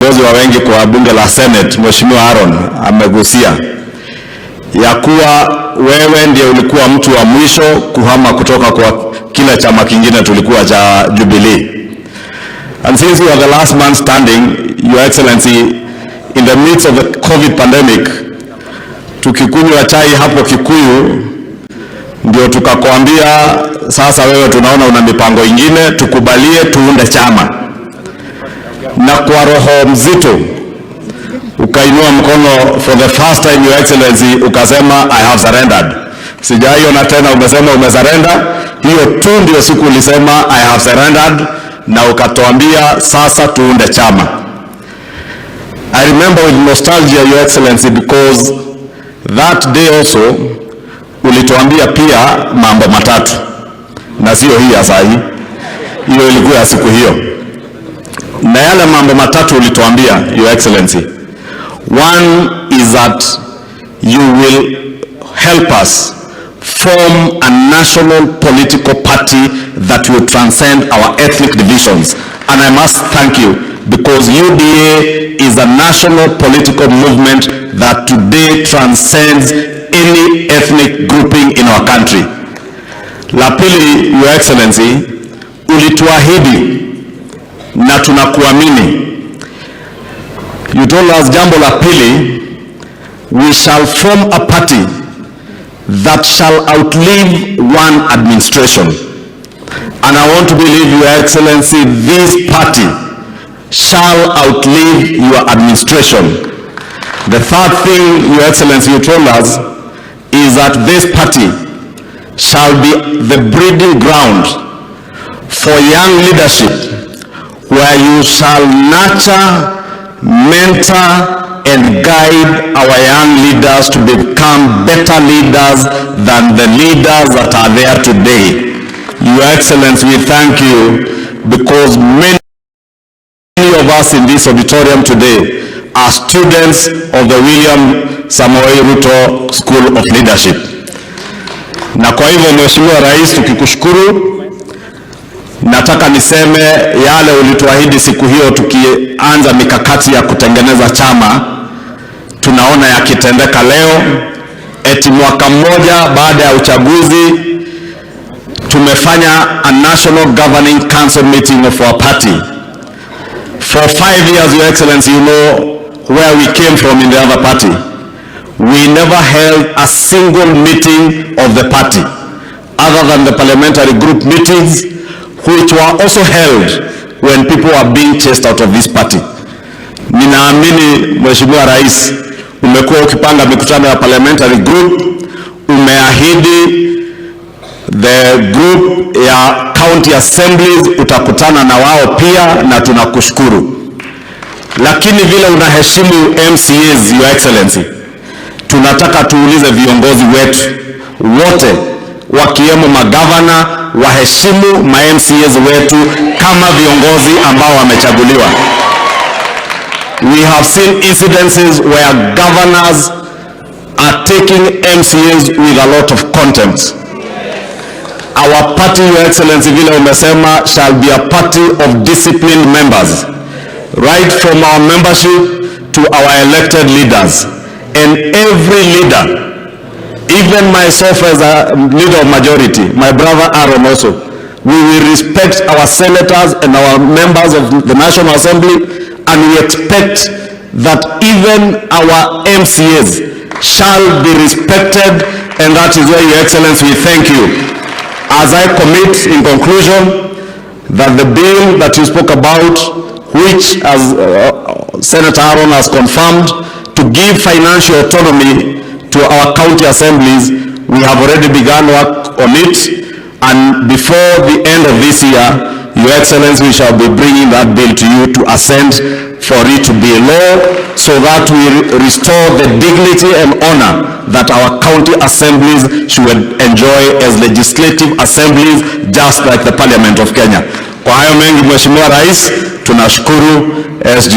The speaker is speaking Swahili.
kiongozi wa wengi kwa bunge la Senate, Mheshimiwa Aaron amegusia ya kuwa wewe ndiye ulikuwa mtu wa mwisho kuhama kutoka kwa kila chama kingine tulikuwa cha Jubilee. And since you are the last man standing, Your Excellency, in the midst of the COVID pandemic, tukikunywa chai hapo Kikuyu, ndio tukakwambia sasa wewe tunaona una mipango ingine, tukubalie tuunde chama. Na kwa roho mzito ukainua mkono for the first time, Your Excellency, ukasema I have surrendered. Sijaiona tena umesema umesurrender. Hiyo tu ndio siku ulisema I have surrendered, na ukatuambia sasa tuunde chama. I remember with nostalgia, Your Excellency, because that day also ulituambia pia mambo matatu, na sio hii ya saa hii, hiyo ilikuwa ya siku hiyo. Na yale mambo matatu ulituambia, Your Excellency, one is that you will help us form a national political party that will transcend our ethnic divisions. And I must thank you, because UDA is a national political movement that today transcends any ethnic grouping in our country. La pili, Your Excellency, ulituahidi na tunakuamini. You told us, jambo la pili, we shall form a party that shall outlive one administration. And I want to believe, Your Excellency, this party shall outlive your administration. The third thing, Your Excellency, you told us is that this party shall be the breeding ground for young leadership, where you shall nurture, mentor, and guide our young leaders to become better leaders than the leaders that are there today. Your Excellency, we thank you, because many of us in this auditorium today are students of the William Samoei Ruto School of Leadership. Na kwa hivyo, Mheshimiwa Rais, tukikushukuru, nataka niseme yale ulituahidi siku hiyo tukianza mikakati ya kutengeneza chama, tunaona yakitendeka leo. Eti mwaka mmoja baada ya uchaguzi tumefanya a National Governing Council meeting of our party. For 5 years, Your Excellency, you know where we came from in the other party. We never held a single meeting of the party, other than the parliamentary group meetings, which were also held when people were being chased out of this party. Ninaamini, Mheshimiwa Rais, umekuwa ukipanga mikutano ya parliamentary group, umeahidi the group ya county assemblies utakutana na wao pia, na tunakushukuru. Lakini vile unaheshimu MCAs, Your Excellency, tunataka tuulize viongozi wetu wote, wakiwemo magavana, waheshimu ma MCAs wetu kama viongozi ambao wamechaguliwa. We have seen incidences where governors are taking MCAs with a lot of contempt. Our party, Your Excellency, vile umesema, shall be a party of disciplined members, right from our membership to our elected leaders. And every leader, even myself as a leader of majority, my brother Aaron also, we will respect our senators and our members of the National Assembly, and we expect that even our MCAs shall be respected, and that is why, Your Excellency, we thank you. As I commit, in conclusion, that the bill that you spoke about, which as Senator Aaron has confirmed, to give financial autonomy to our county assemblies, we have already begun work on it, and before the end of this year, Your Excellency, we shall be bringing that bill to you to assent for it to be a law, so that we restore the dignity and honor that our county assemblies should enjoy as legislative assemblies, just like the Parliament of Kenya. Kwa hayo mengi, Mheshimiwa Rais, tunashukuru SG.